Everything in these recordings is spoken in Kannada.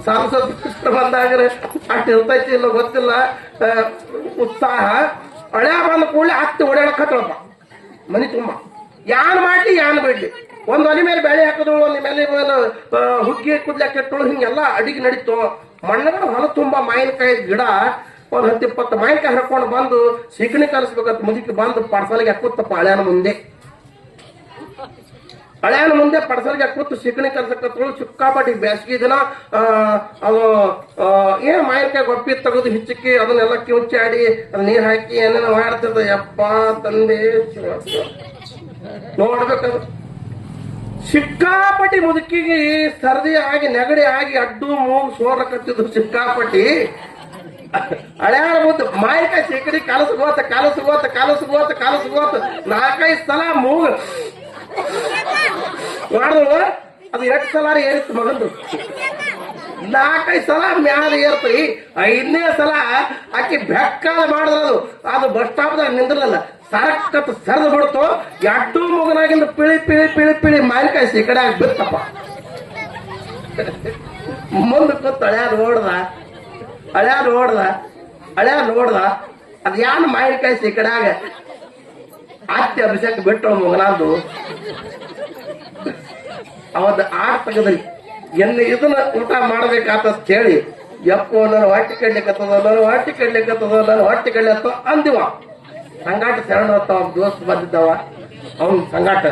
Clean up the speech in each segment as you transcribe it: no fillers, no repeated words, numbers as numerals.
ಸಾಂಸದ ಬಂದಾಗ್ರೆ ಅಷ್ಟು ಇರ್ತೈತಿ ಇಲ್ಲ ಗೊತ್ತಿಲ್ಲ ಉತ್ಸಾಹ. ಹಳೆ ಬಂದ ಕೂಡಲೇ ಹತ್ತಿ ಓಡಾಡಕತ್ತಳಪ್ಪ ಮನಿ ತುಂಬ. ಯಾನ್ ಮಾಡ್ಲಿ ಯಾನ್ ಬಿಡ್ಲಿ, ಒಂದ್ ಒಲೆ ಮೇಲೆ ಬೇಳೆ ಹಾಕಿದ್ರು, ಒಂದ್ ಮೇಲೆ ಹುಗ್ಗಿ ಕುದ್ಲಾಕ ಇಟ್ಟಳು, ಹಿಂಗೆಲ್ಲ ಅಡಿಗೆ ನಡೀತು. ಮಣ್ಣಗಳ ಹೊಲ ತುಂಬ ಮಾವಿನಕಾಯಿ ಗಿಡ, ಒಂದ್ 10-20 ಮಾವಿನಕಾಯಿ ಹರ್ಕೊಂಡು ಬಂದು ಸೀಕಣಿ ಕಲಿಸ್ಬೇಕಂತ ಮುದುಕಿ ಬಂದು ಪಡ್ಸಲಿಗೆ ಹಾಕುತ್ತಪ್ಪ ಹಳ್ಯಾನ ಮುಂದೆ. ಹಳ್ಯಾನ ಮುಂದೆ ಪಡ್ಸಲಿಗೆ ಹಾಕುತ್ತು ಸೀಕಣಿ ಕಲ್ಸಕತ್ತಳು. ಸಿಕ್ಕಾಪಟ್ಟಿ ಬೇಸಿಗೆ ದಿನ ಅದು ಏನ್ ಮಾವಿನಕಾಯಿ ಗೊಪ್ಪಿ ತೆಗೆದು ಹಿಚ್ಚಕ್ಕಿ ಅದನ್ನೆಲ್ಲ ಕಿವುಚಾಡಿ ಅದ್ ನೀರ್ ಹಾಕಿ ಏನೇನೋ ಮಾಡ್ತಿರ್ತ. ಯಪ್ಪ ತಂದೆ ನೋಡ್ಬೇಕದು. ಸಿಕ್ಕಾಪಟ್ಟಿ ಮುದುಕಿಗೆ ಸರ್ದಿ ಆಗಿ ನೆಗಡಿ ಆಗಿ ಅಡ್ಡು ಮೂಗು ಸೋರ್ಲಕತ್ತಿದ್ರು ಸಿಕ್ಕಾಪಟ್ಟಿ. ಹಳ್ಯಾನ ಮುದ್ದು ಮಾವಿನಕಾಯಿ ಸೀಕಣಿ ಕಾಲಸುಗೋತ 4-5 ಸಲ ಮೂಗು ಮಾಡಿದ್ರು. ಅದು 8 ಸಲ ಏರಿತ್ತು ಮಗಂದು, 4-5 ಸಲ ಮ್ಯಾಲ ಏರ್ತರಿ. 5ನೇ ಸಲ ಆಕಿ ಬೆಕ್ಕಾದ ಮಾಡಿದ್ರದು. ಅದು ಬಸ್ ಸ್ಟಾಪ್ದಾಗ ನಿಂದ್ರಲ್ಲ, ಸರಕ್ಕತ್ತು ಸರಿದು ಬಿಡ್ತು. ಎಡ್ಡು ಮುಗನಾಗಿಂದ ಪಿಳಿ ಮಾವಿನಕಾಯಿ ಸೀಕಡೆ ಆಗಿ ಬಿತ್ತಪ್ಪ. ಮುಂದೆ ಕೂತ್ ಹಳ್ಯಾ ನೋಡ್ದ ಅದ್ ಯಾನ್ ಮಾವಿನಕಾಯಿ ಸೀಕಡ್ಯಾಗ ಆತ್ಯ ಅಭಿಷೇಕ ಬಿಟ್ಟು ಮಗನಾದು ಅವತ್ತು ಆಡ್ ತೆಗದ್ರಿ. ಇದನ್ನ ಊಟ ಮಾಡ್ಬೇಕಾತ ಹೇಳಿ, ಯಪ್ಪೋ ನಾನು ಹೊಟ್ಟಿ ಕಡ್ಲಿಕ್ಕತ್ತದ ಅಂದಿವ. ಸಂಗಾಟ ಶರಣ ದೋಸ್ತ್ ಬಂದಿದ್ದವ ಅವನ್ ಸಂಗಾಟ.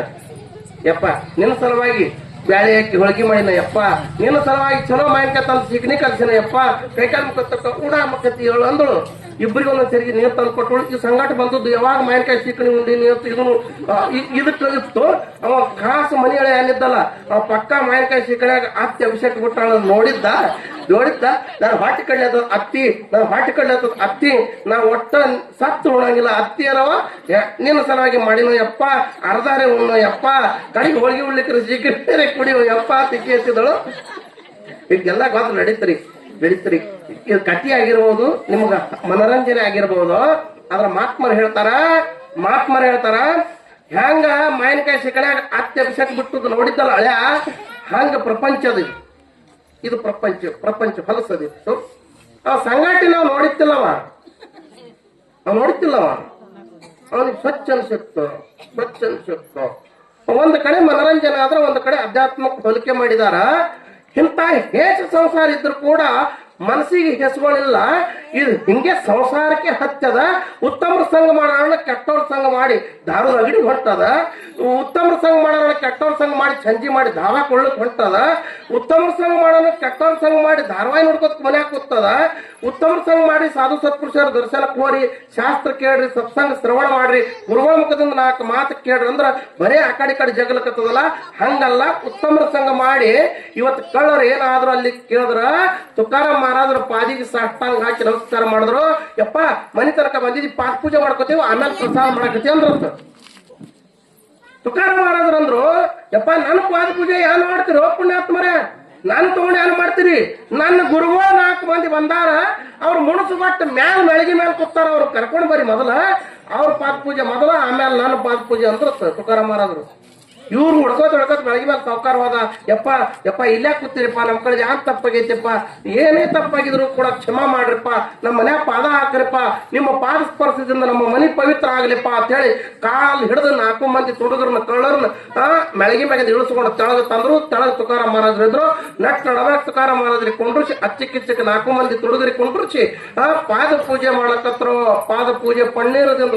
ಯಪ್ಪ ನಿನ್ನ ಸಲುವಾಗಿ ಬ್ಯಾಳೆ ಹಾಕಿ ಹೋಳಿಗೆ ಮಾಡಿನ, ಯಪ್ಪ ನಿನ್ನ ಸಲುವಾಗಿ ಚಲೋ ಮಾವಿನಕಾಯಿ ತಂದು ಸಿಗ್ನಿ ಕಲ್ಸಿನ, ಯಪ್ಪ ಕೈಕಾಲ ಮುಖ ಉಡ ಮಕ್ಕತ್ತಿ ಹೇಳು ಅಂದಳು. ಇಬ್ಬರಿಗೆ ಒಂದೊಂದ್ ಸರಿಗೆ ನೀರು ತಂದು ಕೊಟ್ಟಳು. ಈ ಸಂಗಾಟ ಬಂದದ್ದು ಯಾವಾಗ ಮಾವಿನಕಾಯಿ ಸಿಕ್ಕಣಿ ಉಂಡಿ ನೀರು ಇದನ್ನು ಇದಕ್ಕೆ ಇತ್ತು. ಅವ ಖಾಸ ಮನೆಯೊಳಗೆ ಏನಿದ್ದಲ್ಲ, ಅವ ಪಕ್ಕ ಮಾವಿನಕಾಯಿ ಸಿಕ್ಕಣಾಗ ಅತ್ತಿ ಅಭಿಷೇಕ ಬಿಟ್ಟ ನೋಡಿದ್ದ. ನಾನು ಹೊಟ್ಟಿ ಕಡ್ಲಿ ಅತ್ತಿ, ನಾ ಒಟ್ಟ ಸತ್ತು ಉಣಂಗಿಲ್ಲ ಅತ್ತಿ ಅರವ ನಿನ್ನ ಸಲುವಾಗಿ ಮಾಡಿನ ಯಪ್ಪ, ಅರ್ಧಾರೆ ಉಣ್ಣು ಯಪ್ಪ, ಕಡೆಗೆ ಹೋಳಿಗೆ ಉಳ್ಳಿಕ್ರೆ ಸಿಕ್ಕಣೆ ಕುಡಿಯೋ ಯಪ್ಪ ತಿಕ್ಕಿ ಎತ್ತಿದಳು. ಈಗೆಲ್ಲ ಗೊತ್ತು ನಡೀತ್ರಿ. ಇದು ಕಥೆ ಆಗಿರ್ಬೋದು, ನಿಮ್ಗ ಮನರಂಜನೆ ಆಗಿರ್ಬೋದು. ಅದ್ರ ಮಾತ್ಮರು ಹೇಳ್ತಾರ ಹೆಂಗ ಮಾವಿನಕಾಯಿ ಸಿಕ್ಕಣಾಗ ಅತ್ತಿ ಅಭಿಷೇಕ ಬಿಟ್ಟದ್ದು ನೋಡಿದ್ದಲ್ಲ ಹಳ್ಯಾ, ಹಂಗ ಪ್ರಪಂಚದ ಇದು ಪ್ರಪಂಚ ಹೊಲಸದಿತ್ತು. ಆ ಸಂಗಾಟಿ ನಾವು ನೋಡಿತ್ತಿಲ್ಲವ, ಅವನಿಗೆ ಸ್ವಚ್ಛ ಅನ್ಸುತ್ತು. ಒಂದ್ ಕಡೆ ಮನರಂಜನೆ ಆದ್ರೆ ಒಂದ್ ಕಡೆ ಅಧ್ಯಾತ್ಮಕ ಹೋಲಿಕೆ ಮಾಡಿದಾರ. ಇಂಥ ಹೇಸ ಸಂಸಾರ ಇದ್ರು ಕೂಡ ಮನಸ್ಸಿಗೆ ಹೆಸಗಳಿಲ್ಲ. ಇದು ಹಿಂಗೆ ಸಂಸಾರಕ್ಕೆ ಹತ್ತದ. ಉತ್ತಮರ ಸಂಘ ಮಾಡೋಣ, ಕೆಟ್ಟವ್ರ ಸಂಘ ಮಾಡಿ ದಾರು ಅಂಗಡಿ ಹೊಂಟದ. ಉತ್ತಮರ ಸಂಘ ಮಾಡೋಣ, ಕೆಟ್ಟವ್ರ ಸಂಘ ಮಾಡಿ ಸಂಜೆ ಮಾಡಿ ಧಾವಾ ಕೊಳ್ಳಕ್ ಹೊಂಟದ. ಉತ್ತಮರ ಸಂಘ ಮಾಡೋಣ, ಕೆಟ್ಟವ್ರ ಸಂಘ ಮಾಡಿ ಧಾರಾವಾಹಿ ನೋಡ್ಕೊತ ಮನ್ಯಾಗ ಕೂತದ. ಉತ್ತಮರ ಸಂಘ ಮಾಡಿ ಸಾಧು ಸತ್ಪುರುಷರ ದರ್ಶನ ಕೋರಿ, ಶಾಸ್ತ್ರ ಕೇಳ್ರಿ, ಸತ್ಸಂಗ ಶ್ರವಣ ಮಾಡ್ರಿ, ಗುರುಗಳ ಮುಖದಿಂದ 4 ಮಾತು ಕೇಳ್ರಿ ಅಂದ್ರ ಬರೇ ಆ ಕಡೆ ಜಗಲಕತ್ತದಲ್ಲ. ಹಂಗಲ್ಲ, ಉತ್ತಮರ ಸಂಘ ಮಾಡಿ ಇವತ್ತು ಕಳ್ಳರು ಏನಾದ್ರು ಅಲ್ಲಿ ಕೇಳಿದ್ರ ತುಕಾರಾಮ್ ಮಹಾರಾಜರ ಪಾದಿಗೆ ಸಾಷ್ಟಾಂಗ ಹಾಕಿ ನಮಸ್ಕಾರ ಮಾಡಿದ್ರು. ಯಪ್ಪ ಮನಿ ತನಕ ಬಂದಿದ್ದಿ, ಪಾದ ಪೂಜೆ ಮಾಡ್ಕೋತೀವಿ, ಆಮೇಲೆ ಪ್ರಸಾದ ಮಾಡಕತ್ತೀವಿ ಅಂದ್ರಂತ. ತುಕಾರಾಮ್ ಮಹಾರಾಜರು ಅಂದ್ರು, ಯಪ್ಪ ನನ್ನ ಪಾದ ಪೂಜೆ ಏನ್ ಮಾಡ್ತೀರೋ ಪುಣ್ಯಾತ್ಮರೇ, ನಾನು ತಗೊಂಡು ಏನ್ ಮಾಡ್ತೀರಿ? ನನ್ನ ಗುರುಗಳು 4 ಮಂದಿ ಬಂದಾರ, ಅವ್ರು ಮುಣಸು ಬಟ್ ಮ್ಯಾಲ ಮೆಳಗಿ ಮೇಲೆ ಕೂತಾರ, ಅವ್ರು ಕರ್ಕೊಂಡು ಬರ್ರಿ ಮೊದಲ, ಅವ್ರ ಪಾದ ಪೂಜೆ ಮೊದಲ, ಆಮೇಲೆ ನನ್ನ ಪಾದ ಪೂಜೆ ಅಂದ್ರ ತುಕಾರಾಮ್ ಮಹಾರಾಜರು. ಇವ್ರು ಹುಡ್ಕೋತ ಬೆಳಗಿ ಮೇಲೆ ಸಾವುಕಾರವಾದ. ಯಪ್ಪ ಇಲ್ಲೇ ಕೂತಿರಿಪ್ಪ, ನಮ್ ಕಡೆ ಯಾನ್ ತಪ್ಪಾಗೈತಿಪ್ಪ, ಏನೇ ತಪ್ಪಾಗಿದ್ರು ಕೂಡ ಕ್ಷಮಾ ಮಾಡ್ರಿಪ್ಪ, ನಮ್ಮ ಮನ್ಯಾಗ ಪಾದ ಹಾಕ್ರಿಪ್ಪ, ನಿಮ್ಮ ಪಾದ ಸ್ಪರ್ಶದಿಂದ ನಮ್ಮ ಮನಿ ಪವಿತ್ರ ಆಗ್ಲಿಪ್ಪ ಅಂತ ಹೇಳಿ ಕಾಲ್ ಹಿಡಿದು 4 ಮಂದಿ ತುಡುಗರನ್ನ ಕಳ್ಳರನ್ನ ಮೆಳಗಿ ಮ್ಯಾಗ ಇಳಿಸ್ಕೊಂಡು ತೆಳಗ ತಂದ್ರು. ತೆಳಗ ತುಕಾರಾಮ್ ಮಹಾರಾಜರು ಇದ್ರು. ನಟ್ ನಡದಾಗ ತುಕಾರಾಮ್ ಮಹಾರಾಜರಿಗೆ ಕೊಂಡ್ರಿಸಿ ಅಚ್ಚಿಕ್ಕಿಚ್ಚಕ್ಕೆ 4 ಮಂದಿ ತುಡುಗರಿಗೆ ಕೊಂಡ್ರಿಸಿ ಪಾದ ಪೂಜೆ ಮಾಡಕತ್ರು. ಪಾದ ಪೂಜೆ ಪನ್ನೀರದಿಂದ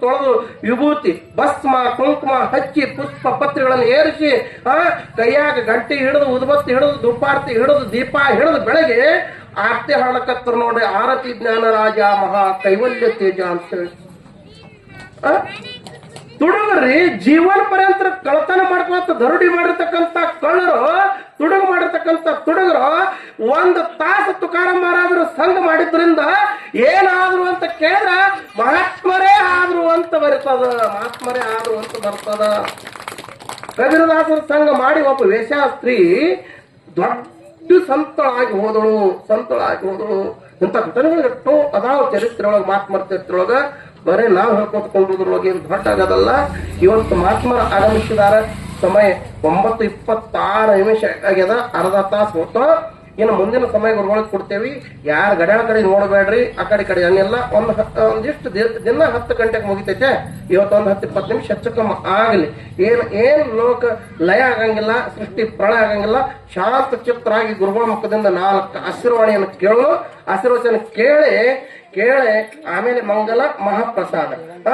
ತೊಳೆದು ವಿಭೂತಿ, ಭಸ್ಮ, ಕುಂಕುಮ ಹಚ್ಚಿ, ಪುಷ್ಪ ಪತ್ರಿಗಳನ್ನು ಏರಿಸಿ, ಕೈಯಾಗ ಗಂಟೆ ಹಿಡಿದು, ಉದ್ಬತ್ತಿ ಹಿಡಿದು, ಧೂಪಾರ್ತಿ ಹಿಡಿದು, ದೀಪ ಹಿಡಿದು ಬೆಳಗ್ಗೆ ಆರತಿ ಹಾಡಕತ್ತರು ನೋಡ್ರಿ. ಆರತಿ ಜ್ಞಾನ ರಾಜ ಮಹಾ ಕೈವಲ್ಯ ತೇಜ ಅಂತ ಹೇಳಿ ತುಡುಗ್ರಿ ಜೀವನ ಪರ್ಯಂತ ಕಳತನ ಮಾಡ್ಕೊಂತ ದರುಡಿ ಮಾಡಿರ್ತಕ್ಕಂಥ ಕಳ್ಳರು, ತುಡುಗು ಮಾಡಿರ್ತಕ್ಕಂಥ ತುಡುಗರು 1 ತಾಸು ತುಕಾರಾಮ್ ಮಹಾರಾಜರು ಸಂಘ ಮಾಡಿದ್ರಿಂದ ಏನಾದ್ರು ಅಂತ ಕೇಳಿದ್ರ ಮಹಾತ್ಮರೇ ಆದ್ರು ಅಂತ ಬರ್ತದ. ಕಬೀರದಾಸರ ಸಂಘ ಮಾಡಿ ಒಬ್ಬ ವೇಶ್ಯಾಸ್ತ್ರೀ ದೊಡ್ಡ ಸಂತಳಾಗಿ ಹೋದಳು. ಇಂಥ ಘಟನೆಗಳು ಎಷ್ಟೋ ಅದಾವ ಚರಿತ್ರೆ ಒಳಗ, ಮಹಾತ್ಮರ ಚರಿತ್ರೆ ಒಳಗ. ಬರೀ ನಾವು ಹೇಳ್ಕೊತ್ಕೊಂಡ್ರೊಳಗೆ ಏನು ದೊಡ್ಡ ಆಗೋದಲ್ಲ. ಇವತ್ತು ಮಹಾತ್ಮರು ಆಗಮಿಸಿದಾರ. ಸಮಯ 9:26 ಆಗ್ಯದ. ಅರ್ಧ ತಾಸು ಹೊತ್ತು. ಇನ್ನು ಮುಂದಿನ ಸಮಯ ಗುರುಗಳಿಗೆ ಕೊಡ್ತೇವಿ. ಯಾರು ಗಡಿಯಾಳ ಕಡೆ ನೋಡಬೇಡ್ರಿ, ಆ ಕಡೆ ಅನ್ನೆಲ್ಲ. ಒಂದಿಷ್ಟು ದಿನ 10 ಗಂಟೆಗೆ ಮುಗಿತೈತೆ. ಇವತ್ತೊಂದು 10-20 ನಿಮಿಷ ಹೆಚ್ಚು ಕಮ್ಮಿ ಆಗಲಿ. ಏನ್ ಲೋಕ ಲಯ ಆಗಂಗಿಲ್ಲ, ಸೃಷ್ಟಿ ಪ್ರಳಯ ಆಗಂಗಿಲ್ಲ. ಶಾಂತ ಚಿತ್ತರಾಗಿ ಗುರುಗಳ ಮುಖದಿಂದ 4 ಆಶೀರ್ವಾಣಿಯನ್ನು ಆಶೀರ್ವಚನ ಕೇಳಿ ಆಮೇಲೆ ಮಂಗಲ ಮಹಾಪ್ರಸಾದ.